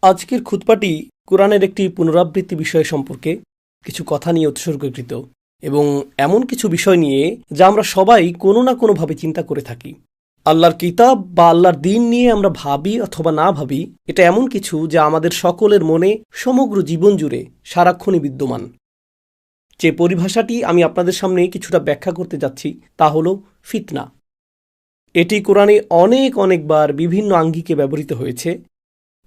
আজকের খুতবাটি কোরআনের একটি পুনরাবৃত্তি বিষয় সম্পর্কে কিছু কথা নিয়ে উৎসর্গীকৃত এবং এমন কিছু বিষয় নিয়ে যা আমরা সবাই কোনো না কোনোভাবে চিন্তা করে থাকি। আল্লাহর কিতাব বা আল্লাহর দ্বীন নিয়ে আমরা ভাবি অথবা না ভাবি, এটা এমন কিছু যা আমাদের সকলের মনে সমগ্র জীবন জুড়ে সারাক্ষণই বিদ্যমান। যে পরিভাষাটি আমি আপনাদের সামনে কিছুটা ব্যাখ্যা করতে যাচ্ছি তা হল ফিতনা। এটি কোরআনে অনেকবার বিভিন্ন আঙ্গিকে ব্যবহৃত হয়েছে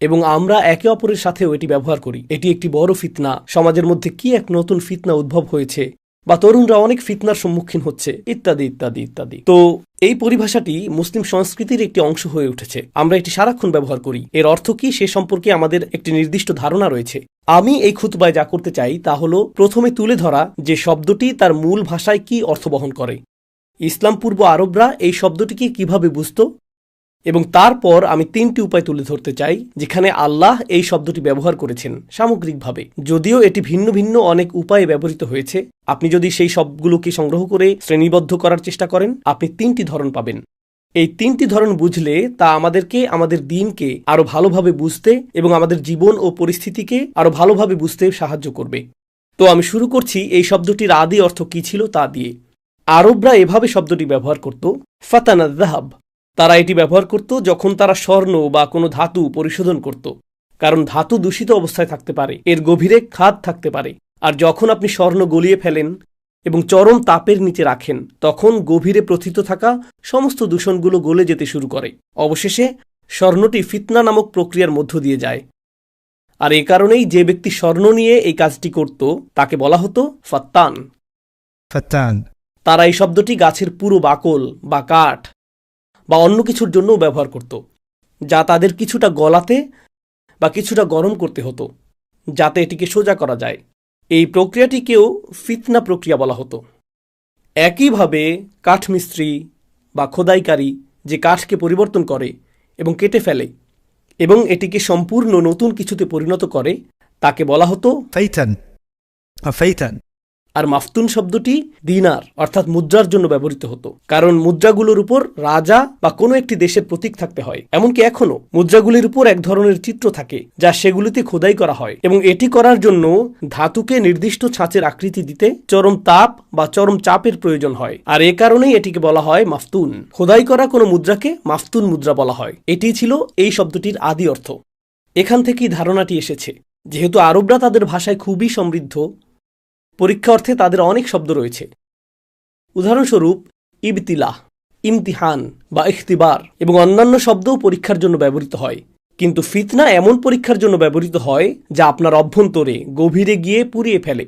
এবং আমরা একে অপরের সাথেও এটি ব্যবহার করি। এটি একটি বড় ফিতনা, সমাজের মধ্যে কি এক নতুন ফিতনা উদ্ভব হয়েছে, বা তরুণরা অনেক ফিতনার সম্মুখীন হচ্ছে, ইত্যাদি ইত্যাদি ইত্যাদি। তো এই পরিভাষাটি মুসলিম সংস্কৃতির একটি অংশ হয়ে উঠেছে। আমরা এটি সারাক্ষণ ব্যবহার করি। এর অর্থ কি সে সম্পর্কে আমাদের একটি নির্দিষ্ট ধারণা রয়েছে। আমি এই খুতবায় যা করতে চাই তা হল প্রথমে তুলে ধরা যে শব্দটি তার মূল ভাষায় কি অর্থ বহন করে, ইসলাম পূর্ব আরবরা এই শব্দটিকে কিভাবে বুঝত, এবং তারপর আমি তিনটি উপায় তুলে ধরতে চাই যেখানে আল্লাহ এই শব্দটি ব্যবহার করেছেন সামগ্রিকভাবে। যদিও এটি ভিন্ন ভিন্ন অনেক উপায়ে ব্যবহৃত হয়েছে, আপনি যদি সেই সবগুলোকে সংগ্রহ করে শ্রেণীবদ্ধ করার চেষ্টা করেন আপনি তিনটি ধরন পাবেন। এই তিনটি ধরন বুঝলে তা আমাদেরকে আমাদের দ্বীনকে আরো ভালোভাবে বুঝতে এবং আমাদের জীবন ও পরিস্থিতিকে আরো ভালোভাবে বুঝতে সাহায্য করবে। তো আমি শুরু করছি এই শব্দটির আদি অর্থ কি ছিল তা দিয়ে। আরবরা এভাবে শব্দটি ব্যবহার করত, ফাতানা যাহাব। তারা এটি ব্যবহার করত যখন তারা স্বর্ণ বা কোনো ধাতু পরিশোধন করত, কারণ ধাতু দূষিত অবস্থায় থাকতে পারে, এর গভীরে খাদ থাকতে পারে। আর যখন আপনি স্বর্ণ গলিয়ে ফেলেন এবং চরম তাপের নিচে রাখেন তখন গভীরে প্রথিত থাকা সমস্ত দূষণগুলো গলে যেতে শুরু করে। অবশেষে স্বর্ণটি ফিতনা নামক প্রক্রিয়ার মধ্য দিয়ে যায়। আর এ কারণেই যে ব্যক্তি স্বর্ণ নিয়ে এই কাজটি করত তাকে বলা হতো ফাত্তান। তারা এই শব্দটি গাছের পুরো বাকল বা কাঠ বা অন্য কিছুর জন্যও ব্যবহার করত, যা তাদের কিছুটা গলাতে বা কিছুটা গরম করতে হতো যাতে এটিকে সোজা করা যায়। এই প্রক্রিয়াটিকেও ফিতনা প্রক্রিয়া বলা হতো। একইভাবে কাঠমিস্ত্রি বা খোদাইকারী যে কাঠকে পরিবর্তন করে এবং কেটে ফেলে এবং এটিকে সম্পূর্ণ নতুন কিছুতে পরিণত করে তাকে বলা হতো ফাইতান। আর মাফতুন শব্দটি দিনার অর্থাৎ মুদ্রার জন্য ব্যবহৃত হতো, কারণ মুদ্রাগুলোর উপর রাজা বা কোনো একটি দেশের প্রতীক থাকতে হয়। এমনকি এখনও মুদ্রাগুলির উপর এক ধরনের চিত্র থাকে যা সেগুলিতে খোদাই করা হয়, এবং এটি করার জন্য ধাতুকে নির্দিষ্ট ছাঁচের আকৃতি দিতে চরম তাপ বা চরম চাপের প্রয়োজন হয়। আর এ কারণেই এটিকে বলা হয় মাফতুন। খোদাই করা কোনো মুদ্রাকে মাফতুন মুদ্রা বলা হয়। এটি ছিল এই শব্দটির আদি অর্থ। এখান থেকেই ধারণাটি এসেছে। যেহেতু আরবরা তাদের ভাষায় খুবই সমৃদ্ধ, পরীক্ষা অর্থে তাদের অনেক শব্দ রয়েছে। উদাহরণস্বরূপ ইবতিলাহ, ইমতিহান বা ইখতিবার এবং অন্যান্য শব্দও পরীক্ষার জন্য ব্যবহৃত হয়। কিন্তু ফিতনা এমন পরীক্ষার জন্য ব্যবহৃত হয় যা আপনার অভ্যন্তরে গভীরে গিয়ে পুড়িয়ে ফেলে।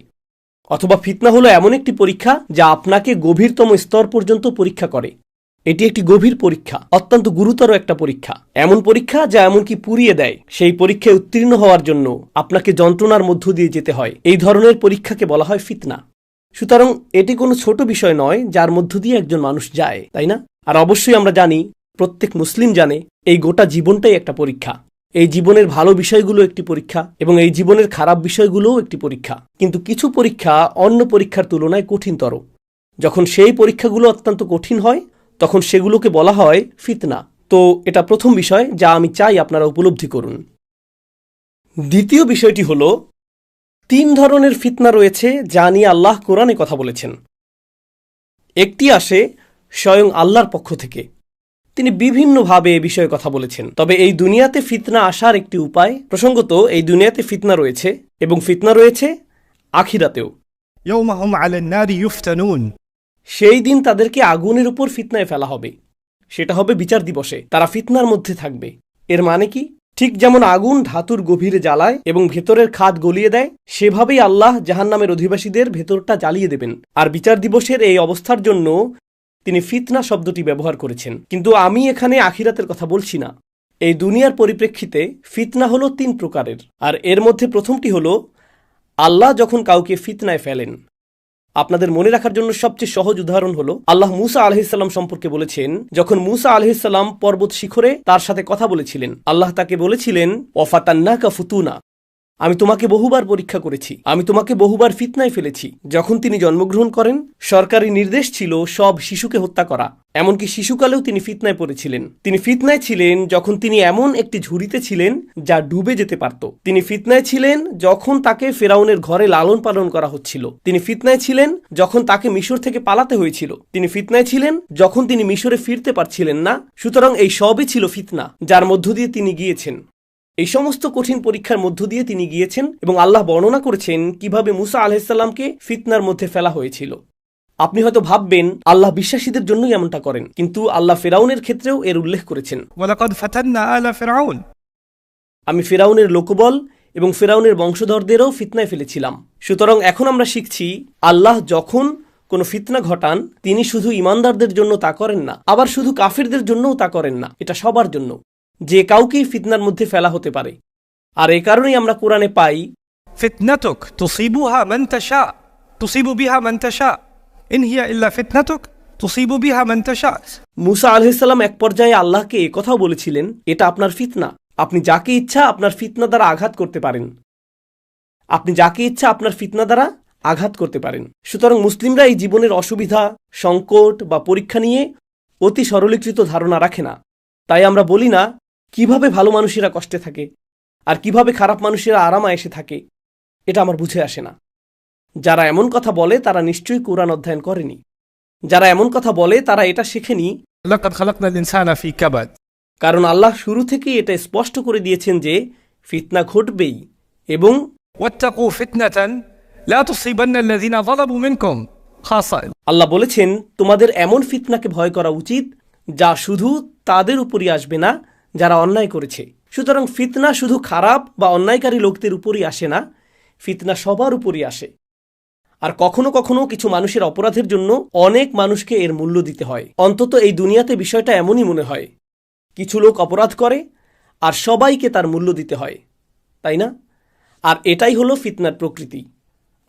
অথবা ফিতনা হলো এমন একটি পরীক্ষা যা আপনাকে গভীরতম স্তর পর্যন্ত পরীক্ষা করে। এটি একটি গভীর পরীক্ষা, অত্যন্ত গুরুতর একটা পরীক্ষা, এমন পরীক্ষা যা এমনকি পুড়িয়ে দেয়। সেই পরীক্ষায় উত্তীর্ণ হওয়ার জন্য আপনাকে যন্ত্রণার মধ্য দিয়ে যেতে হয়। এই ধরনের পরীক্ষাকে বলা হয় ফিতনা। সুতরাং এটি কোনো ছোট বিষয় নয় যার মধ্য দিয়ে একজন মানুষ যায়, তাই না? আর অবশ্যই আমরা জানি, প্রত্যেক মুসলিম জানে, এই গোটা জীবনটাই একটা পরীক্ষা। এই জীবনের ভালো বিষয়গুলো একটি পরীক্ষা এবং এই জীবনের খারাপ বিষয়গুলোও একটি পরীক্ষা। কিন্তু কিছু পরীক্ষা অন্য পরীক্ষার তুলনায় কঠিনতর। যখন সেই পরীক্ষাগুলো অত্যন্ত কঠিন হয় তখন সেগুলোকে বলা হয় ফিতনা। তো এটা প্রথম বিষয় যা আমি চাই আপনারা উপলব্ধি করুন। দ্বিতীয় বিষয়টি হল, তিন ধরনের ফিতনা রয়েছে যা নিয়ে আল্লাহ কোরআনে কথা বলেছেন। একটি আসে স্বয়ং আল্লাহর পক্ষ থেকে, তিনি বিভিন্নভাবে এ বিষয়ে কথা বলেছেন। তবে এই দুনিয়াতে ফিতনা আসার একটি উপায়, প্রসঙ্গত এই দুনিয়াতে ফিতনা রয়েছে এবং ফিতনা রয়েছে আখিরাতেও। সেই দিন তাদেরকে আগুনের উপর ফিতনায় ফেলা হবে, সেটা হবে বিচার দিবসে। তারা ফিতনার মধ্যে থাকবে। এর মানে কি? ঠিক যেমন আগুন ধাতুর গভীরে জ্বালায় এবং ভেতরের খাদ গলিয়ে দেয়, সেভাবেই আল্লাহ জাহান্নামের অধিবাসীদের ভেতরটা জ্বালিয়ে দেবেন। আর বিচার দিবসের এই অবস্থার জন্য তিনি ফিতনা শব্দটি ব্যবহার করেছেন। কিন্তু আমি এখানে আখিরাতের কথা বলছি না। এই দুনিয়ার পরিপ্রেক্ষিতে ফিতনা হলো তিন প্রকারের। আর এর মধ্যে প্রথমটি হলো আল্লাহ যখন কাউকে ফিতনায় ফেলেন। আপনাদের মনে রাখার জন্য সবচেয়ে সহজ উদাহরণ হলো, আল্লাহ মুসা আলাইহিসসালাম সম্পর্কে বলেছেন, যখন মুসা আলাইহিসসালাম পর্বত শিখরে তার সাথে কথা বলেছিলেন, আল্লাহ তাকে বলেছিলেন ওয়াফাতান্নাকা ফুতুনা, আমি তোমাকে বহুবার পরীক্ষা করেছি, আমি তোমাকে বহুবার ফিতনায় ফেলেছি। যখন তিনি জন্মগ্রহণ করেন, সরকারি নির্দেশ ছিল সব শিশুকে হত্যা করা। এমনকি শিশুকালেও তিনি ফিতনায় পড়েছিলেন। তিনি ফিতনায় ছিলেন যখন তিনি এমন একটি ঝুড়িতে ছিলেন যা ডুবে যেতে পারত। তিনি ফিতনায় ছিলেন যখন তাকে ফেরাউনের ঘরে লালন পালন করা হচ্ছিল। তিনি ফিতনায় ছিলেন যখন তাকে মিশর থেকে পালাতে হয়েছিল। তিনি ফিতনায় ছিলেন যখন তিনি মিশরে ফিরতে পারছিলেন না। সুতরাং এই সবই ছিল ফিতনা, যার মধ্য দিয়ে তিনি গিয়েছেন। এই সমস্ত কঠিন পরীক্ষার মধ্য দিয়ে তিনি গিয়েছেন এবং আল্লাহ বর্ণনা করেছেন কিভাবে মুসা আলাইহিসসালামকে ফিতনার মধ্যে ফেলা হয়েছিল। আপনি হয়তো ভাববেন আল্লাহ বিশ্বাসীদের জন্যই এমনটা করেন, কিন্তু আল্লাহ ফেরাউনের ক্ষেত্রেও এর উল্লেখ করেছেন। ওয়ালাকাদ ফাতান্না আলা ফিরআউন, আমি ফেরাউনের লোকবল এবং ফেরাউনের বংশধরদেরও ফিতনায় ফেলেছিলাম। সুতরাং এখন আমরা শিখছি আল্লাহ যখন কোনো ফিতনা ঘটান, তিনি শুধু ইমানদারদের জন্য তা করেন না, আবার শুধু কাফিরদের জন্যও তা করেন না। এটা সবার জন্য, যে কাউকেই ফিতনার মধ্যে ফেলা হতে পারে। আর এই কারণেই আমরা কোরআনে পাই, ফিতনাতুক তুসিবুহা মান তাশা তুসিবু বিহা মান তাশা ইন হিয়া ইল্লা ফিতনাতুক তুসিবু বিহা মান তাশা। মুসা আলাইহিস সালাম এক পর্যায়ে আল্লাহকে এই কথাও বলেছিলেন, এটা আপনার ফিতনা, আপনি যাকে ইচ্ছা আপনার ফিতনা দ্বারা আঘাত করতে পারেন। আপনি যাকে ইচ্ছা আপনার ফিতনা দ্বারা আঘাত করতে পারেন। সুতরাং মুসলিমরা এই জীবনের অসুবিধা, সংকট বা পরীক্ষা নিয়ে অতি সরলীকৃত ধারণা রাখে না। তাই আমরা বলি না কিভাবে ভালো মানুষেরা কষ্টে থাকে আর কিভাবে খারাপ মানুষেরা আরামে এসে থাকে। এটা আমার বুঝে আসে না। যারা এমন কথা বলে তারা নিশ্চয়ই কোরআন অধ্যয়ন করেনি। যারা এমন কথা বলে তারা এটা শেখেনি। লাকাদ খালাকনাল ইনসানা ফি কাবাদ, কারণ আল্লাহ শুরু থেকেই এটা স্পষ্ট করে দিয়েছেন যে ফিতনা ঘটবেই এবং ওয়াত্তাকু ফিতনাতান লা তুসিবান্না আল্লাযিনা যালামু মিনকুম খাসা। আল্লাহ বলেছেন তোমাদের এমন ফিতনাকে ভয় করা উচিত যা শুধু তাদের উপরই আসবে না যারা অন্যায় করেছে। সুতরাং ফিতনা শুধু খারাপ বা অন্যায়কারী লোকদের উপরই আসে না, ফিতনা সবার উপরই আসে। আর কখনো কখনো কিছু মানুষের অপরাধের জন্য অনেক মানুষকে এর মূল্য দিতে হয়। অন্তত এই দুনিয়াতে বিষয়টা এমনই মনে হয়, কিছু লোক অপরাধ করে আর সবাইকে তার মূল্য দিতে হয়, তাই না? আর এটাই হলো ফিতনার প্রকৃতি।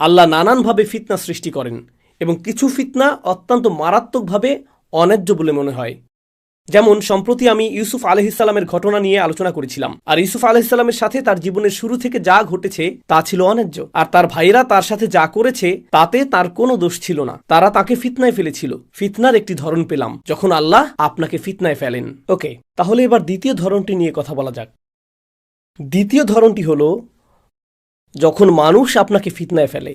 আল্লাহ নানানভাবে ফিতনা সৃষ্টি করেন এবং কিছু ফিতনা অত্যন্ত মারাত্মকভাবে অন্যায্য বলে মনে হয়। যেমন সম্প্রতি আমি ইউসুফ আলাইহিসসালামের ঘটনা নিয়ে আলোচনা করেছিলাম। আর ইউসুফ আলাইহিসসালামের সাথে তার জীবনের শুরু থেকে যা ঘটেছে তা ছিল অন্যায্য। আর তার ভাইরা তার সাথে যা করেছে তাতে তার কোনো দোষ ছিল না, তারা তাকে ফিতনায় ফেলেছিল। ফিতনার একটি ধরন পেলাম যখন আল্লাহ আপনাকে ফিতনায় ফেলেন। ওকে, তাহলে এবার দ্বিতীয় ধরনটি নিয়ে কথা বলা যাক। দ্বিতীয় ধরনটি হলো যখন মানুষ আপনাকে ফিতনায় ফেলে।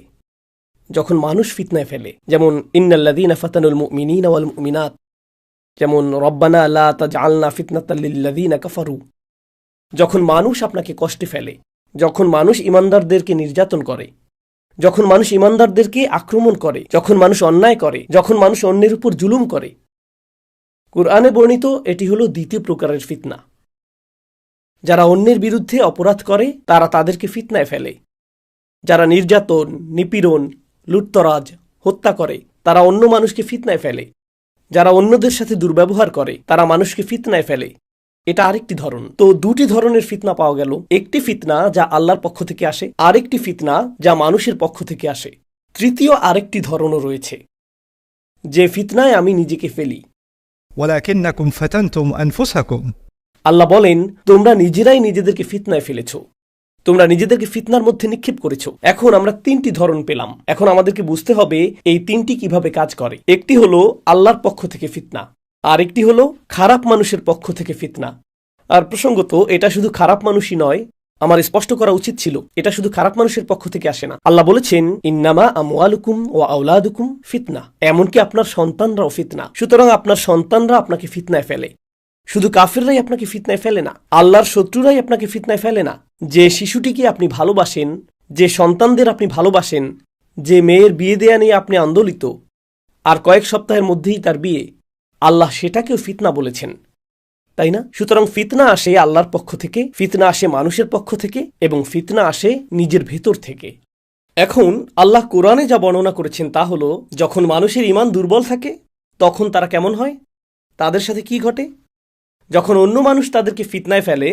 যখন মানুষ ফিতনায় ফেলে, যেমন ইন্নাল্লাযীনা ফাতানুল মুমিনিনা ওয়াল মুমিনাত, যেমন রব্বানা লা তাজআলনা ফিতনাতাল লিল্লাযীনা কাফারু। যখন মানুষ আপনাকে কষ্টে ফেলে, যখন মানুষ ইমানদারদেরকে নির্যাতন করে, যখন মানুষ ইমানদারদেরকে আক্রমণ করে, যখন মানুষ অন্যায় করে, যখন মানুষ অন্যের উপর জুলুম করে, কুরআনে বর্ণিত এটি হলো দ্বিতীয় প্রকারের ফিতনা। যারা অন্যের বিরুদ্ধে অপরাধ করে তারা তাদেরকে ফিতনায় ফেলে। যারা নির্যাতন, নিপীড়ন, লুটতরাজ, হত্যা করে তারা অন্য মানুষকে ফিতনায় ফেলে। যারা অন্যদের সাথে দুর্ব্যবহার করে তারা মানুষকে ফিতনায় ফেলে। এটা আরেকটি ধরন। তো দুটি ধরনের ফিতনা পাওয়া গেল, একটি ফিতনা যা আল্লাহর পক্ষ থেকে আসে, আরেকটি ফিতনা যা মানুষের পক্ষ থেকে আসে। তৃতীয় আরেকটি ধরনও রয়েছে, যে ফিতনায় আমি নিজেকে ফেলি। ওয়ালাকিন্নাকুম ফাতানতুম আনফুসাকুম, আল্লাহ বলেন তোমরা নিজেরাই নিজেদেরকে ফিতনায় ফেলেছো, তোমরা নিজেদেরকে ফিতনার মধ্যে নিক্ষেপ করেছো। এখন আমরা তিনটি ধরন পেলাম। এখন আমাদেরকে বুঝতে হবে এই তিনটি কিভাবে কাজ করে। একটি হলো আল্লাহর পক্ষ থেকে ফিতনা, আর একটি হলো খারাপ মানুষের পক্ষ থেকে ফিতনা। আর প্রসঙ্গত এটা শুধু খারাপ মানুষই নয়, আমার স্পষ্ট করা উচিত ছিল এটা শুধু খারাপ মানুষের পক্ষ থেকে আসে না। আল্লাহ বলেছেন ইন্নামা আমওয়ালুকুম ওয়া আওলাদুকুম ফিতনা, এমনকি আপনার সন্তানরাও ফিতনা। সুতরাং আপনার সন্তানরা আপনাকে ফিতনায় ফেলে। শুধু কাফিররাই আপনাকে ফিতনায় ফেলে না, আল্লাহর শত্রুরাই আপনাকে ফিতনায় ফেলে না। যে শিশুটিকে আপনি ভালোবাসেন, যে সন্তানদের আপনি ভালোবাসেন, যে মেয়ের বিয়ে দেয়া নিয়ে আপনি আন্দোলিত, আর কয়েক সপ্তাহের মধ্যেই তার বিয়ে, আল্লাহ সেটাকেও ফিতনা বলেছেন, তাই না? সুতরাং ফিতনা আসে আল্লাহর পক্ষ থেকে, ফিতনা আসে মানুষের পক্ষ থেকে, এবং ফিতনা আসে নিজের ভেতর থেকে। এখন আল্লাহ কোরআনে যা বর্ণনা করেছেন তা হলো যখন মানুষের ঈমান দুর্বল থাকে তখন তারা কেমন হয়, তাদের সাথে কি ঘটে। যখন অন্য মানুষ তাদেরকে ফিতনায় ফেলে,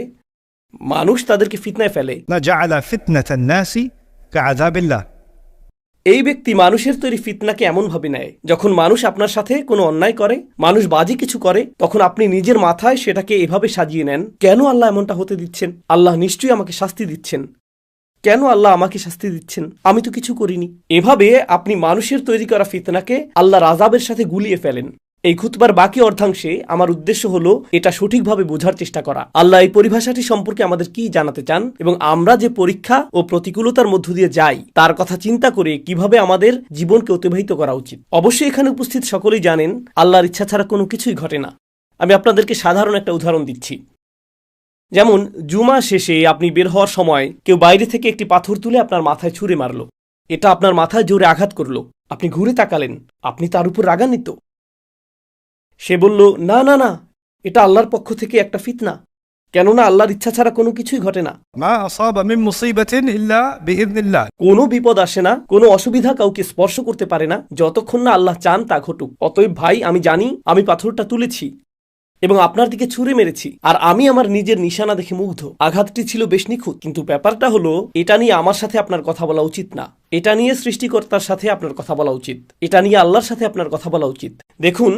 মানুষ তাদেরকে ফিতনায় ফেলে, লাজাআলা ফিতনাতান নাসি কাআযাবিল্লাহ, এই ব্যক্তি মানুষের তৈরি ফিতনাকে এমনভাবে নেয় যখন মানুষ আপনার সাথে কোনো অন্যায় করে, মানুষ বাজে কিছু করে, তখন আপনি নিজের মাথায় সেটাকে এভাবে সাজিয়ে নেন, কেন আল্লাহ এমনটা হতে দিচ্ছেন, আল্লাহ নিশ্চয়ই আমাকে শাস্তি দিচ্ছেন। কেন আল্লাহ আমাকে শাস্তি দিচ্ছেন? আমি তো কিছু করিনি। এভাবে আপনি মানুষের তৈরি করা ফিতনাকে আল্লাহর আযাবের সাথে গুলিয়ে ফেলেন। এই খুতবার বাকি অর্ধাংশে আমার উদ্দেশ্য হলো এটা সঠিকভাবে বোঝার চেষ্টা করা। আল্লাহ এই পরিভাষাটি সম্পর্কে আমাদের কি জানাতে চান এবং আমরা যে পরীক্ষা ও প্রতিকূলতার মধ্য দিয়ে যাই তার কথা চিন্তা করে কিভাবে আমাদের জীবনকে অতিবাহিত করা উচিত। অবশ্যই এখানে উপস্থিত সকলেই জানেন আল্লাহর ইচ্ছা ছাড়া কোনো কিছুই ঘটে না। আমি আপনাদেরকে সাধারণ একটা উদাহরণ দিচ্ছি। যেমন জুমা শেষে আপনি বের হওয়ার সময় কেউ বাইরে থেকে একটি পাথর তুলে আপনার মাথায় ছুঁড়ে মারল। এটা আপনার মাথায় জোরে আঘাত করলো। আপনি ঘুরে তাকালেন, আপনি তার উপর রাগান্বিত। সে বলল, না না না, এটা আল্লাহর পক্ষ থেকে একটা ফিতনা, কেননা আল্লাহর ইচ্ছা ছাড়া কোনো কিছুই ঘটে না। ما أصاب من مصيبة إلا بإذن الله। কোনো বিপদ আসে না, কোনো অসুবিধা কাউকে স্পর্শ করতে পারে না যতক্ষণ না আল্লাহ চান তা ঘটুক। অতএব ভাই, আমি জানি আমি পাথরটা তুলেছি এবং আপনার দিকে ছুঁড়ে মেরেছি, আর আমি আমার নিজের নিশানা দেখে মুগ্ধ। আঘাতটি ছিল বেশ নিখুঁত, কিন্তু ব্যাপারটা হলো এটা নিয়ে আমার সাথে আপনার কথা বলা উচিত না। এটা নিয়ে সৃষ্টিকর্তার সাথে আপনার কথা বলা উচিত। এটা নিয়ে আল্লাহর সাথে আপনার কথা বলা উচিত। দেখুন,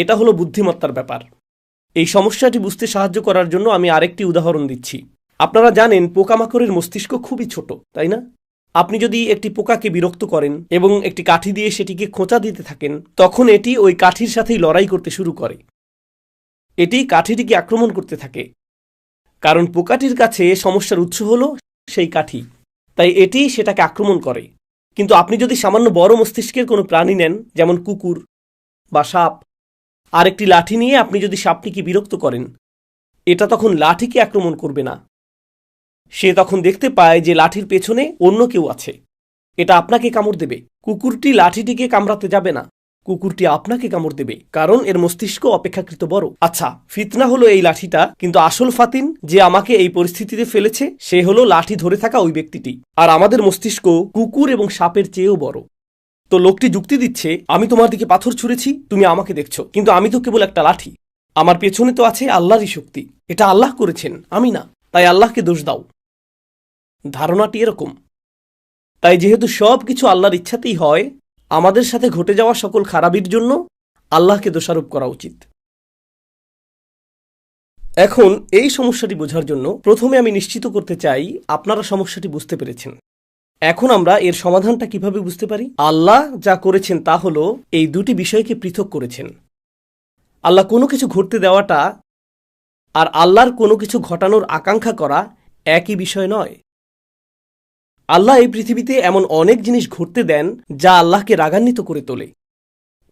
এটা হলো বুদ্ধিমত্তার ব্যাপার। এই সমস্যাটি বুঝতে সাহায্য করার জন্য আমি আরেকটি উদাহরণ দিচ্ছি। আপনারা জানেন পোকামাকড়ের মস্তিষ্ক খুবই ছোট, তাই না? আপনি যদি একটি পোকাকে বিরক্ত করেন এবং একটি কাঠি দিয়ে সেটিকে খোঁচা দিতে থাকেন, তখন এটি ওই কাঠির সাথেই লড়াই করতে শুরু করে। এটি কাঠিটিকে আক্রমণ করতে থাকে, কারণ পোকাটির কাছে সমস্যার উৎস হলো সেই কাঠি, তাই এটি সেটাকে আক্রমণ করে। কিন্তু আপনি যদি সামান্য বড় মস্তিষ্কের কোনো প্রাণী নেন, যেমন কুকুর বা সাপ, আর একটি লাঠি নিয়ে আপনি যদি সাপটিকে বিরক্ত করেন, এটা তখন লাঠিকে আক্রমণ করবে না। সে তখন দেখতে পায় যে লাঠির পেছনে অন্য কেউ আছে, এটা আপনাকে কামড় দেবে। কুকুরটি লাঠিটিকে কামড়াতে যাবে না, কুকুরটি আপনাকে কামড় দেবে, কারণ এর মস্তিষ্ক অপেক্ষাকৃত বড়। আচ্ছা, ফিতনা হলো এই লাঠিটা, কিন্তু আসল ফাতিন যে আমাকে এই পরিস্থিতিতে ফেলেছে সে হলো লাঠি ধরে থাকা ওই ব্যক্তিটি। আর আমাদের মস্তিষ্ক কুকুর এবং সাপের চেয়েও বড়। তো লোকটি যুক্তি দিচ্ছে, আমি তোমার দিকে পাথর ছুঁড়েছি, তুমি আমাকে দেখছো, কিন্তু আমি তো কেবল একটা লাঠি। আমার পেছনে তো আছে আল্লাহরই শক্তি, এটা আল্লাহ করেছেন, আমি না, তাই আল্লাহকে দোষ দাও। ধারণাটি এরকম। তাই যেহেতু সব কিছু আল্লাহর ইচ্ছাতেই হয়, আমাদের সাথে ঘটে যাওয়া সকল খারাপির জন্য আল্লাহকে দোষারোপ করা উচিত। এখন এই সমস্যাটি বোঝার জন্য প্রথমে আমি নিশ্চিত করতে চাই আপনারা সমস্যাটি বুঝতে পেরেছেন। এখন আমরা এর সমাধানটা কিভাবে বুঝতে পারি? আল্লাহ যা করেছেন তা হলো এই দুটি বিষয়কে পৃথক করেছেন। আল্লাহ কোনো কিছু ঘটতে দেওয়াটা আর আল্লাহর কোনো কিছু ঘটানোর আকাঙ্ক্ষা করা একই বিষয় নয়। আল্লাহ এই পৃথিবীতে এমন অনেক জিনিস ঘটতে দেন যা আল্লাহকে রাগান্বিত করে তোলে।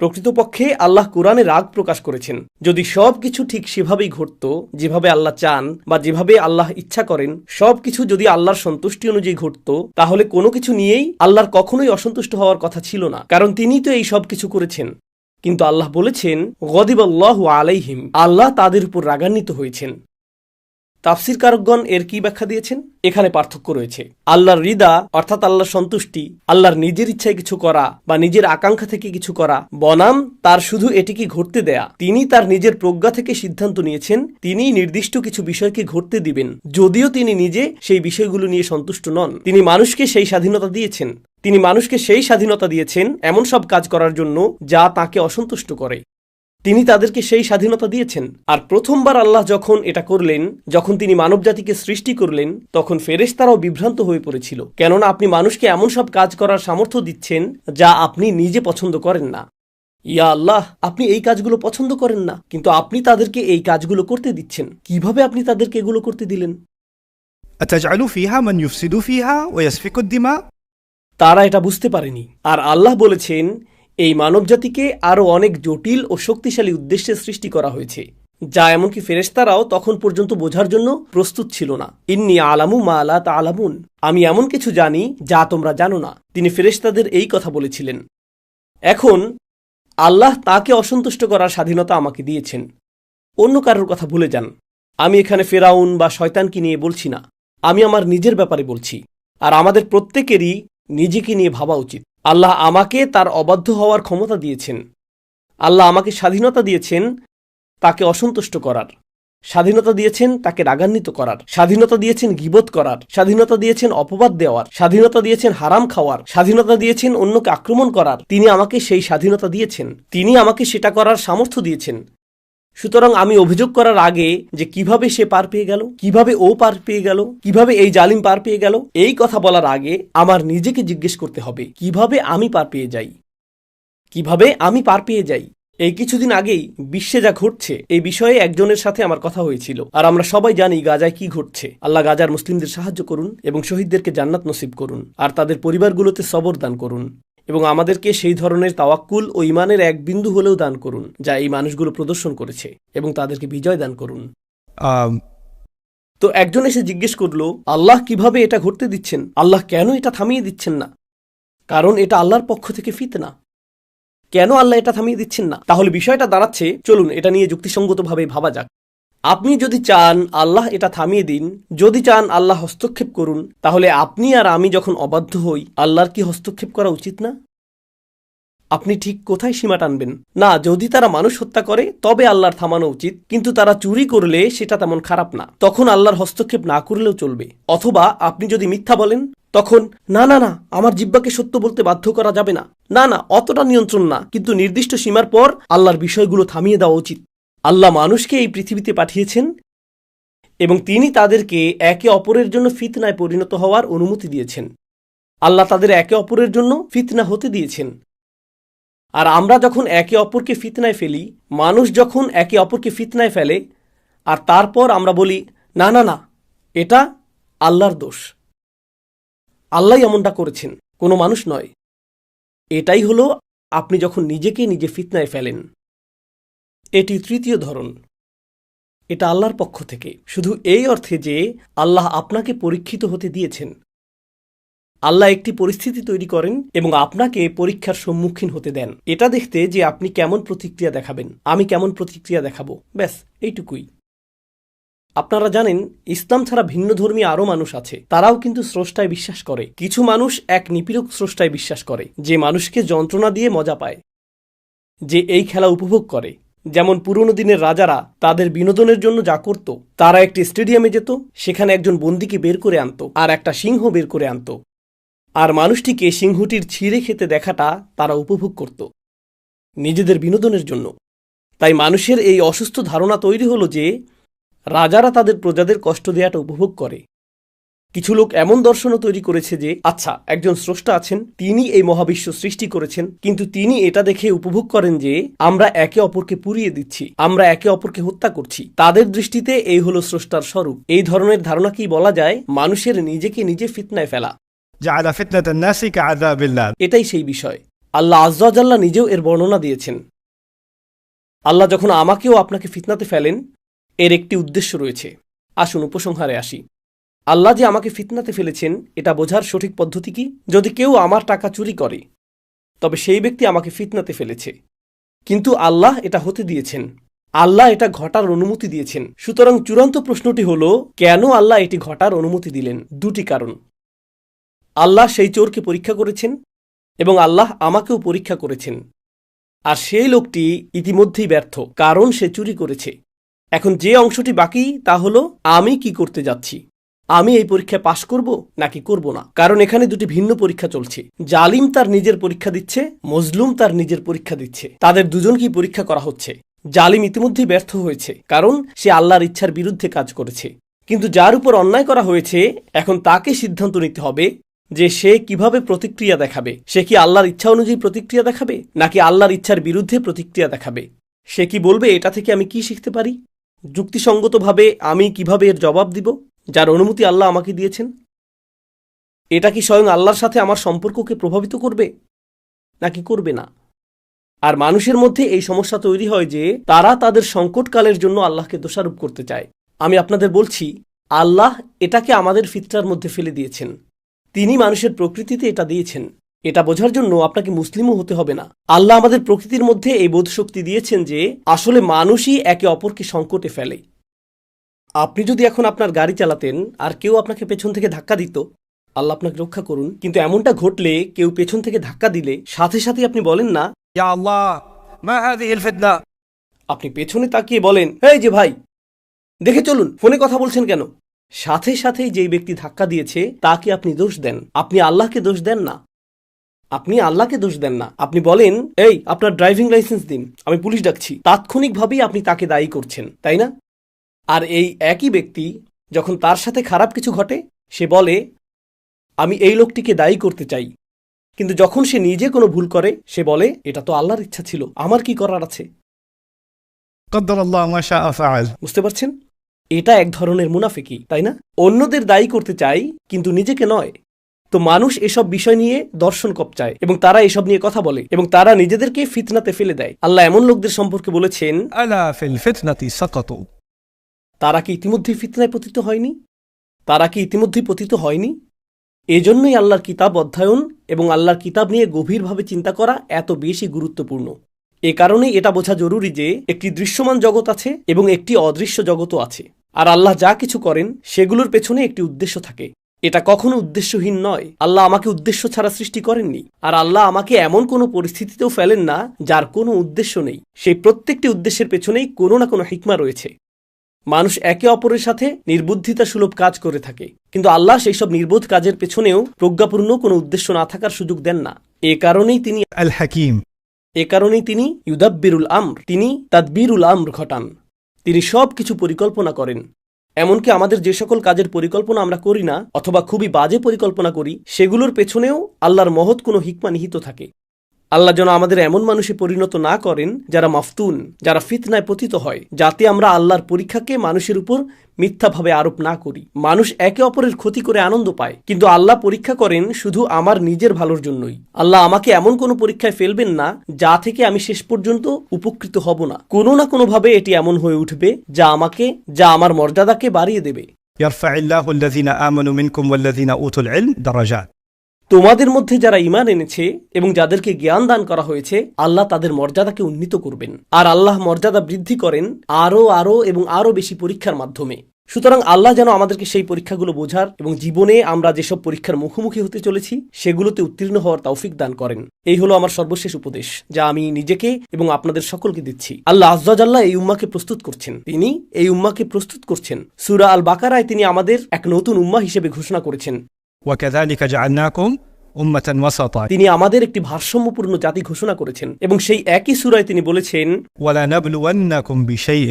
প্রকৃতপক্ষে আল্লাহ কোরআনে রাগ প্রকাশ করেছেন। যদি সব কিছু ঠিক সেভাবেই ঘটত যেভাবে আল্লাহ চান বা যেভাবে আল্লাহ ইচ্ছা করেন, সব কিছু যদি আল্লাহর সন্তুষ্টি অনুযায়ী ঘটত, তাহলে কোনো কিছু নিয়েই আল্লাহর কখনোই অসন্তুষ্ট হওয়ার কথা ছিল না, কারণ তিনিই তো এই সব কিছু করেছেন। কিন্তু আল্লাহ বলেছেন, গদিবাল্লাহু আলাইহিম, আল্লাহ তাদের উপর রাগান্বিত হয়েছেন। তাফসীরকারকগণ এর কি ব্যাখ্যা দিয়েছেন? এখানে পার্থক্য রয়েছে। আল্লাহর রিদা অর্থাৎ আল্লাহর সন্তুষ্টি, আল্লাহর নিজের ইচ্ছায় কিছু করা বা নিজের আকাঙ্ক্ষা থেকে কিছু করা, বনাম তার শুধু এটিকে ঘটতে দেয়া। তিনি তার নিজের প্রজ্ঞা থেকে সিদ্ধান্ত নিয়েছেন, তিনি নির্দিষ্ট কিছু বিষয়কে ঘটতে দিবেন, যদিও তিনি নিজে সেই বিষয়গুলো নিয়ে সন্তুষ্ট নন। তিনি মানুষকে সেই স্বাধীনতা দিয়েছেন। তিনি মানুষকে সেই স্বাধীনতা দিয়েছেন এমন সব কাজ করার জন্য যা তাকে অসন্তুষ্ট করে। তিনি তাদেরকে সেই স্বাধীনতা দিয়েছেন। আর প্রথমবার আল্লাহ যখন এটা করলেন, যখন তিনি মানবজাতিকে সৃষ্টি করলেন, তখন ফেরেশতারাও বিভ্রান্ত হয়ে পড়েছিল, কেননা আপনি মানুষকে এমন সব কাজ করার সামর্থ্য দিচ্ছেন যা আপনি নিজে পছন্দ করেন না। ইয়া আল্লাহ, আপনি এই কাজগুলো পছন্দ করেন না, কিন্তু আপনি তাদেরকে এই কাজগুলো করতে দিচ্ছেন। কিভাবে আপনি তাদেরকে এগুলো করতে দিলেন? أتجعل فيها من يفسد فيها ويسفك الدماء। তারা এটা বুঝতে পারেনি। আর আল্লাহ বলেছেন, এই মানবজাতিকে আরও অনেক জটিল ও শক্তিশালী উদ্দেশ্যে সৃষ্টি করা হয়েছে, যা এমনকি ফেরেশতারাও তখন পর্যন্ত বোঝার জন্য প্রস্তুত ছিল না। ইন্নী আলামু মা লা তা'লামুন, আমি এমন কিছু জানি যা তোমরা জানো না। তিনি ফেরেশতাদের এই কথা বলেছিলেন। এখন আল্লাহ তাকে অসন্তুষ্ট করার স্বাধীনতা আমাকে দিয়েছেন। অন্য কারোর কথা ভুলে যান। আমি এখানে ফেরাউন বা শয়তানকে নিয়ে বলছি না, আমি আমার নিজের ব্যাপারে বলছি। আর আমাদের প্রত্যেকেরই নিজেকে নিয়ে ভাবা উচিত। আল্লাহ আমাকে তার অবাধ্য হওয়ার ক্ষমতা দিয়েছেন। আল্লাহ আমাকে স্বাধীনতা দিয়েছেন তাকে অসন্তুষ্ট করার, স্বাধীনতা দিয়েছেন তাকে রাগান্বিত করার, স্বাধীনতা দিয়েছেন গীবত করার, স্বাধীনতা দিয়েছেন অপবাদ দেওয়ার, স্বাধীনতা দিয়েছেন হারাম খাওয়ার, স্বাধীনতা দিয়েছেন অন্যকে আক্রমণ করার। তিনি আমাকে সেই স্বাধীনতা দিয়েছেন, তিনি আমাকে সেটা করার সামর্থ্য দিয়েছেন। সুতরাং আমি অভিযোগ করার আগে যে কিভাবে সে পার পেয়ে গেল, কিভাবে ও পার পেয়ে গেল, কিভাবে এই জালিম পার পেয়ে গেল, এই কথা বলার আগে আমার নিজেকে জিজ্ঞেস করতে হবে কিভাবে আমি পার পেয়ে যাই, কিভাবে আমি পার পেয়ে যাই। এই কিছুদিন আগেই বিশ্বে যা ঘটছে এই বিষয়ে একজনের সাথে আমার কথা হয়েছিল। আর আমরা সবাই জানি গাজায় কি ঘটছে। আল্লাহ গাজার মুসলিমদের সাহায্য করুন এবং শহীদদেরকে জান্নাত নসিব করুন আর তাদের পরিবারগুলোতে সবর দান করুন এবং আমাদেরকে সেই ধরনের তাওয়াক্কুল ও ইমানের এক বিন্দু হলেও দান করুন যা এই মানুষগুলো প্রদর্শন করেছে এবং তাদেরকে বিজয় দান করুন। তো একজন এসে জিজ্ঞেস করলো, আল্লাহ কিভাবে এটা ঘটতে দিচ্ছেন, আল্লাহ কেন এটা থামিয়ে দিচ্ছেন না? কারণ এটা আল্লাহর পক্ষ থেকে ফিতনা। কেন আল্লাহ এটা থামিয়ে দিচ্ছেন না? তাহলে বিষয়টা দাঁড়াচ্ছে, চলুন এটা নিয়ে যুক্তিসঙ্গতভাবে ভাবা যাক। আপনি যদি চান আল্লাহ এটা থামিয়ে দিন, যদি চান আল্লাহ হস্তক্ষেপ করুন, তাহলে আপনি আর আমি যখন অবাধ্য হই আল্লাহর কি হস্তক্ষেপ করা উচিত না? আপনি ঠিক কোথায় সীমা টানবেন? না, যদি তারা মানুষ হত্যা করে তবে আল্লাহর থামানো উচিত, কিন্তু তারা চুরি করলে সেটা তেমন খারাপ না, তখন আল্লাহর হস্তক্ষেপ না করলেও চলবে। অথবা আপনি যদি মিথ্যা বলেন তখন না না না আমার জিহ্বাকে সত্য বলতে বাধ্য করা যাবে না, না না অতটা নিয়ন্ত্রণ না, কিন্তু নির্দিষ্ট সীমার পর আল্লাহর বিষয়গুলো থামিয়ে দেওয়া উচিত। আল্লাহ মানুষকে এই পৃথিবীতে পাঠিয়েছেন এবং তিনি তাদেরকে একে অপরের জন্য ফিতনায় পরিণত হওয়ার অনুমতি দিয়েছেন। আল্লাহ তাদের একে অপরের জন্য ফিতনা হতে দিয়েছেন। আর আমরা যখন একে অপরকে ফিতনায় ফেলি, মানুষ যখন একে অপরকে ফিতনায় ফেলে আর তারপর আমরা বলি না না না এটা আল্লাহর দোষ, আল্লাহ এমনটা করেছেন, কোনো মানুষ নয়, এটাই হলো আপনি যখন নিজেকে নিজে ফিতনায় ফেলেন। এটি তৃতীয় ধরন। এটা আল্লাহর পক্ষ থেকে, শুধু এই অর্থে যে আল্লাহ আপনাকে পরীক্ষিত হতে দিয়েছেন। আল্লাহ একটি পরিস্থিতি তৈরি করেন এবং আপনাকে পরীক্ষার সম্মুখীন হতে দেন, এটা দেখতে যে আপনি কেমন প্রতিক্রিয়া দেখাবেন, আমি কেমন প্রতিক্রিয়া দেখাবো, ব্যাস এইটুকুই। আপনারা জানেন ইসলাম ছাড়া ভিন্নধর্মী আরও মানুষ আছে, তারাও কিন্তু স্রষ্টায় বিশ্বাস করে। কিছু মানুষ এক নিপীড়ক স্রষ্টায় বিশ্বাস করে, যে মানুষকে যন্ত্রণা দিয়ে মজা পায়, যে এই খেলা উপভোগ করে। যেমন পুরনো দিনের রাজারা তাদের বিনোদনের জন্য যা করত, তারা একটি স্টেডিয়ামে যেত, সেখানে একজন বন্দীকে বের করে আনত আর একটা সিংহ বের করে আনত, আর মানুষটিকে সিংহটির ছিঁড়ে খেতে দেখাটা তারা উপভোগ করত নিজেদের বিনোদনের জন্য। তাই মানুষের এই অসুস্থ ধারণা তৈরি হলো যে রাজারা তাদের প্রজাদের কষ্ট দেওয়াটা উপভোগ করে। কিছু লোক এমন দর্শনও তৈরি করেছে যে আচ্ছা একজন স্রষ্টা আছেন, তিনি এই মহাবিশ্ব সৃষ্টি করেছেন, কিন্তু তিনি এটা দেখে উপভোগ করেন যে আমরা একে অপরকে পুড়িয়ে দিচ্ছি, আমরা একে অপরকে হত্যা করছি। তাদের দৃষ্টিতে এই হলো স্রষ্টার স্বরূপ। এই ধরনের ধারণাকেই বলা যায় মানুষের নিজেকে নিজে ফিতনায় ফেলা। জাআলা ফিতনাতান নাসি কাআযাবিল্লাহ। এটাই সেই বিষয়। আল্লাহ আযজা ওয়া জাল্লা নিজেও এর বর্ণনা দিয়েছেন। আল্লাহ যখন আমাকেও আপনাকে ফিতনাতে ফেলেন, এর একটি উদ্দেশ্য রয়েছে। আসুন উপসংহারে আসি। আল্লাহ যে আমাকে ফিতনাতে ফেলেছেন এটা বোঝার সঠিক পদ্ধতি কি? যদি কেউ আমার টাকা চুরি করে তবে সেই ব্যক্তি আমাকে ফিতনাতে ফেলেছে, কিন্তু আল্লাহ এটা হতে দিয়েছেন, আল্লাহ এটা ঘটার অনুমতি দিয়েছেন। সুতরাং চূড়ান্ত প্রশ্নটি হলো কেন আল্লাহ এটি ঘটার অনুমতি দিলেন? দুটি কারণ। আল্লাহ সেই চোরকে পরীক্ষা করেছেন এবং আল্লাহ আমাকেও পরীক্ষা করেছেন। আর সেই লোকটি ইতিমধ্যেই ব্যর্থ, কারণ সে চুরি করেছে। এখন যে অংশটি বাকি তা হলো আমি কি করতে যাচ্ছি, আমি এই পরীক্ষায় পাশ করব নাকি করব না। কারণ এখানে দুটি ভিন্ন পরীক্ষা চলছে। জালিম তার নিজের পরীক্ষা দিচ্ছে, মজলুম তার নিজের পরীক্ষা দিচ্ছে। তাদের দুজনকেই পরীক্ষা করা হচ্ছে। জালিম ইতিমধ্যেই ব্যর্থ হয়েছে, কারণ সে আল্লাহর ইচ্ছার বিরুদ্ধে কাজ করেছে। কিন্তু যার উপর অন্যায় করা হয়েছে এখন তাকে সিদ্ধান্ত নিতে হবে যে সে কিভাবে প্রতিক্রিয়া দেখাবে। সে কি আল্লাহর ইচ্ছা অনুযায়ী প্রতিক্রিয়া দেখাবে নাকি আল্লাহর ইচ্ছার বিরুদ্ধে প্রতিক্রিয়া দেখাবে? সে কি বলবে এটা থেকে আমি কি শিখতে পারি? যুক্তিসঙ্গতভাবে আমি কিভাবে এর জবাব দিব যার অনুমতি আল্লাহ আমাকে দিয়েছেন? এটা কি স্বয়ং আল্লাহর সাথে আমার সম্পর্ককে প্রভাবিত করবে নাকি করবে না? আর মানুষের মধ্যে এই সমস্যা তৈরি হয় যে তারা তাদের সংকটকালের জন্য আল্লাহকে দোষারোপ করতে চায়। আমি আপনাদের বলছি আল্লাহ এটাকে আমাদের ফিতরার মধ্যে ফেলে দিয়েছেন। তিনি মানুষের প্রকৃতিতে এটা দিয়েছেন। এটা বোঝার জন্য আপনাকে মুসলিমও হতে হবে না। আল্লাহ আমাদের প্রকৃতির মধ্যে এই বোধশক্তি দিয়েছেন যে আসলে মানুষই একে অপরকে সংকটে ফেলে। আপনি যদি এখন আপনার গাড়ি চালাতেন আর কেউ আপনাকে পেছন থেকে ধাক্কা দিত, আল্লাহ আপনাকে রক্ষা করুন, কিন্তু এমনটা ঘটলে কেউ পেছন থেকে ধাক্কা দিলে সাথে সাথে আপনি বলেন না ইয়া আল্লাহ মা হাযিহিল ফিতনা। আপনি পেছনে তাকিয়ে বলেন, এই যে ভাই দেখে চলুন, ফোনে কথা বলছেন কেন? সাথে সাথেই যেই ব্যক্তি ধাক্কা দিয়েছে তাকে আপনি দোষ দেন, আপনি আল্লাহকে দোষ দেন না। আপনি আল্লাহকে দোষ দেন না, আপনি বলেন এই আপনার ড্রাইভিং লাইসেন্স দিন, আমি পুলিশ ডাকছি। তাৎক্ষণিকভাবেই আপনি তাকে দায়ী করছেন, তাই না? আর এই একই ব্যক্তি যখন তার সাথে খারাপ কিছু ঘটে, সে বলে আমি এই লোকটিকে দায়ী করতে চাই। কিন্তু যখন সে নিজে কোনো ভুল করে, সে বলে এটা তো আল্লাহর ইচ্ছা ছিল, আমার কি করার আছে। قدر الله ما شاء فعل। বুঝতে পারছেন? এটা এক ধরনের মুনাফিকি, তাই না? অন্যদের দায়ী করতে চাই কিন্তু নিজেকে নয়। তো মানুষ এসব বিষয় নিয়ে দর্শন কপচায় এবং তারা এসব নিয়ে কথা বলে এবং তারা নিজেদেরকে ফিতনাতে ফেলে দেয়। আল্লাহ এমন লোকদের সম্পর্কে বলেছেন, ألا في الفتنة سقطوا। তারা কি ইতিমধ্যেই ফিতনায় পতিত হয়নি? তারা কি ইতিমধ্যেই পতিত হয়নি? এজন্যই আল্লাহর কিতাব অধ্যয়ন এবং আল্লাহর কিতাব নিয়ে গভীরভাবে চিন্তা করা এত বেশি গুরুত্বপূর্ণ। এ কারণেই এটা বোঝা জরুরি যে একটি দৃশ্যমান জগৎ আছে এবং একটি অদৃশ্য জগৎও আছে। আর আল্লাহ যা কিছু করেন সেগুলোর পেছনে একটি উদ্দেশ্য থাকে। এটা কখনো উদ্দেশ্যহীন নয়। আল্লাহ আমাকে উদ্দেশ্য ছাড়া সৃষ্টি করেননি, আর আল্লাহ আমাকে এমন কোনো পরিস্থিতিতেও ফেলেন না যার কোনো উদ্দেশ্য নেই। সেই প্রত্যেকটি উদ্দেশ্যের পেছনেই কোনো না কোনো হিকমা রয়েছে। মানুষ একে অপরের সাথে নির্বুদ্ধিতা সুলভ কাজ করে থাকে, কিন্তু আল্লাহ সেই সব নির্বোধ কাজের পেছনেও প্রজ্ঞাপূর্ণ কোনো উদ্দেশ্য না থাকার সুযোগ দেন না। এ কারণেই তিনি ইউদাব্বিরুল আমর, তিনি তাদবিরুল আমর ঘটান। তিনি সব কিছু পরিকল্পনা করেন। এমনকি আমাদের যে সকল কাজের পরিকল্পনা আমরা করি না অথবা খুবই বাজে পরিকল্পনা করি, সেগুলোর পেছনেও আল্লাহর মহৎ কোনো হিকমা নিহিত থাকে। আল্লাহ যেন আমাদের এমন মানুষে পরিণত না করেন যারা মাফতুন, যারা ফিতনায় পতিত হয়, যাতে আমরা আল্লাহর পরীক্ষাকে মানুষের উপর মিথ্যাভাবে আরোপ না করি। মানুষ একে অপরের ক্ষতি করে আনন্দ পায়, কিন্তু আল্লাহ পরীক্ষা করেন শুধু আমার নিজের ভালোর জন্যই। আল্লাহ আমাকে এমন কোনো পরীক্ষায় ফেলবেন না যা থেকে আমি শেষ পর্যন্ত উপকৃত হব না। কোনো না কোনোভাবে এটি এমন হয়ে উঠবে যা আমার মর্যাদাকে বাড়িয়ে দেবে। يرفع الله الذين آمنوا منكم والذين أوتوا العلم درجات। তোমাদের মধ্যে যারা ঈমান এনেছে এবং যাদেরকে জ্ঞান দান করা হয়েছে, আল্লাহ তাদের মর্যাদাকে উন্নীত করবেন। আর আল্লাহ মর্যাদা বৃদ্ধি করেন আরো এবং আরো বেশি পরীক্ষার মাধ্যমে। সুতরাং আল্লাহ যেন আমাদেরকে সেই পরীক্ষাগুলো বোঝার এবং জীবনে আমরা যেসব পরীক্ষার মুখোমুখি হতে চলেছি সেগুলোতে উত্তীর্ণ হওয়ার তৌফিক দান করেন। এই হলো আমার সর্বশেষ উপদেশ, যা আমি নিজেকে এবং আপনাদের সকলকে দিচ্ছি। আল্লাহ আযজা ওয়া জাল্লা এই উম্মাহকে প্রস্তুত করছেন। তিনি এই উম্মাহকে প্রস্তুত করছেন। সূরা আল বাকারায় তিনি আমাদের এক নতুন উম্মাহ হিসেবে ঘোষণা করেছেন, وكذلك جعلناكم أمة وسطا। তিনি আমাদের একটি ভারসাম্যপূর্ণ জাতি ঘোষণা করেছেন এবং সেই একই সূরায় তিনি বলেছেন, ولنبلونكم بشيء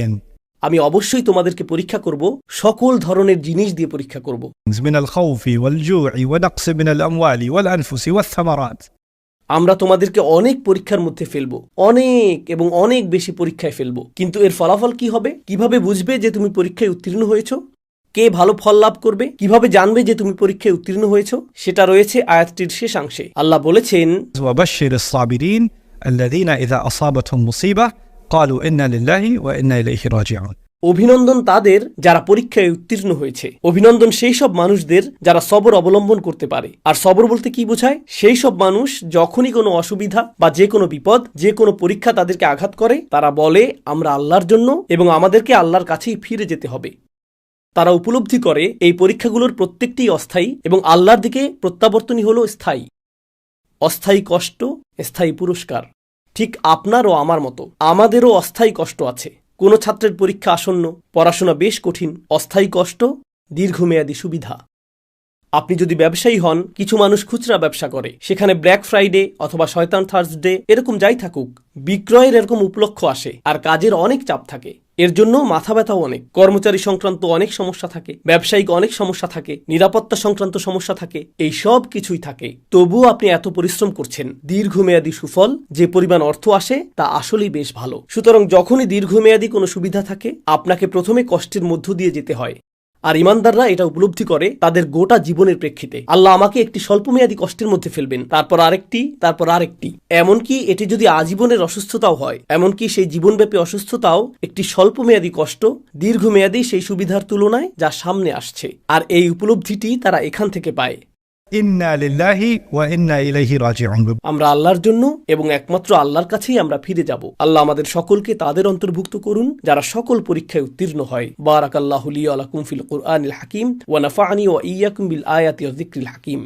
আমি অবশ্যই তোমাদেরকে পরীক্ষা করব, সকল ধরনের জিনিস দিয়ে পরীক্ষা করব। من الخوف والجوع ونقص من الأموال والأنفس والثمرات। আমরা তোমাদেরকে অনেক পরীক্ষার মধ্যে ফেলবো, অনেক এবং অনেক বেশি পরীক্ষায় ফেলবো। কিন্তু এর ফলাফল কি হবে? কিভাবে বুঝবে যে তুমি পরীক্ষায় উত্তীর্ণ হয়েছো? কে ভালো ফল লাভ করবে? কিভাবে জানবে যে তুমি পরীক্ষায় উত্তীর্ণ হয়েছো? সেটা রয়েছে আয়াতটির শেষাংশে। আল্লাহ বলেছেন, وبشر الصابرين الذين إذا أصابتهم مصيبة قالوا إنا لله وإنا إليه راجعون। অভিনন্দন তাদের যারা পরীক্ষায় উত্তীর্ণ হয়েছে। অভিনন্দন সেই সব মানুষদের যারা সবর অবলম্বন করতে পারে। আর সবর বলতে কি বোঝায়? সেই সব মানুষ যখনই কোনো অসুবিধা বা যে কোনো বিপদ, যে কোনো পরীক্ষা তাদেরকে আঘাত করে, তারা বলে আমরা আল্লাহর জন্য এবং আমাদেরকে আল্লাহর কাছেই ফিরে যেতে হবে। তারা উপলব্ধি করে এই পরীক্ষাগুলোর প্রত্যেকটিই অস্থায়ী এবং আল্লাহর দিকে প্রত্যাবর্তনই হলো স্থায়ী। অস্থায়ী কষ্ট, স্থায়ী পুরস্কার। ঠিক আপনার ও আমার মতো আমাদেরও অস্থায়ী কষ্ট আছে। কোনো ছাত্রের পরীক্ষা আসন্ন, পড়াশোনা বেশ কঠিন, অস্থায়ী কষ্ট, দীর্ঘমেয়াদী সুবিধা। আপনি যদি ব্যবসায়ী হন, কিছু মানুষ খুচরা ব্যবসা করে, সেখানে ব্ল্যাক ফ্রাইডে অথবা শয়তান থার্সডে এরকম যাই থাকুক, বিক্রয়ের এরকম উপলক্ষ আসে আর কাজের অনেক চাপ থাকে। এর জন্য মাথা ব্যথাও অনেক, কর্মচারী সংক্রান্ত অনেক সমস্যা থাকে, ব্যবসায়িক অনেক সমস্যা থাকে, নিরাপত্তা সংক্রান্ত সমস্যা থাকে, এই সব কিছুই থাকে। তবুও আপনি এত পরিশ্রম করছেন। দীর্ঘমেয়াদী সুফল, যে পরিমাণ অর্থ আসে তা আসলেই বেশ ভালো। সুতরাং যখনই দীর্ঘমেয়াদী কোনো সুবিধা থাকে, আপনাকে প্রথমে কষ্টের মধ্য দিয়ে যেতে হয়। আর ইমানদাররা এটা উপলব্ধি করে তাদের গোটা জীবনের প্রেক্ষিতে। আল্লাহ আমাকে একটি স্বল্পমেয়াদী কষ্টের মধ্যে ফেলবেন, তারপর আরেকটি, এমনকি এটি যদি আজীবনের অসুস্থতাও হয়, এমনকি সেই জীবনব্যাপী অসুস্থতাও একটি স্বল্পমেয়াদী কষ্ট, দীর্ঘমেয়াদী সেই সুবিধার তুলনায় যা সামনে আসছে। আর এই উপলব্ধিটি তারা এখান থেকে পায়। ইন্না লিল্লাহি ওয়া ইন্না ইলাইহি রাজিউন। আমরা আল্লাহর জন্য এবং একমাত্র আল্লাহর কাছেই আমরা ফিরে যাব। আল্লাহ আমাদের সকলকে তাদের অন্তর্ভুক্ত করুন যারা সকল পরীক্ষায় উত্তীর্ণ হয়। বারাকাল্লাহু লি ওয়া লাকুম ফিল কুরআনিল হাকিম ওয়া নাফা'নি ওয়া ইয়্যাকুম বিল আয়াতি ওয়াজ যিকরিল হাকিম।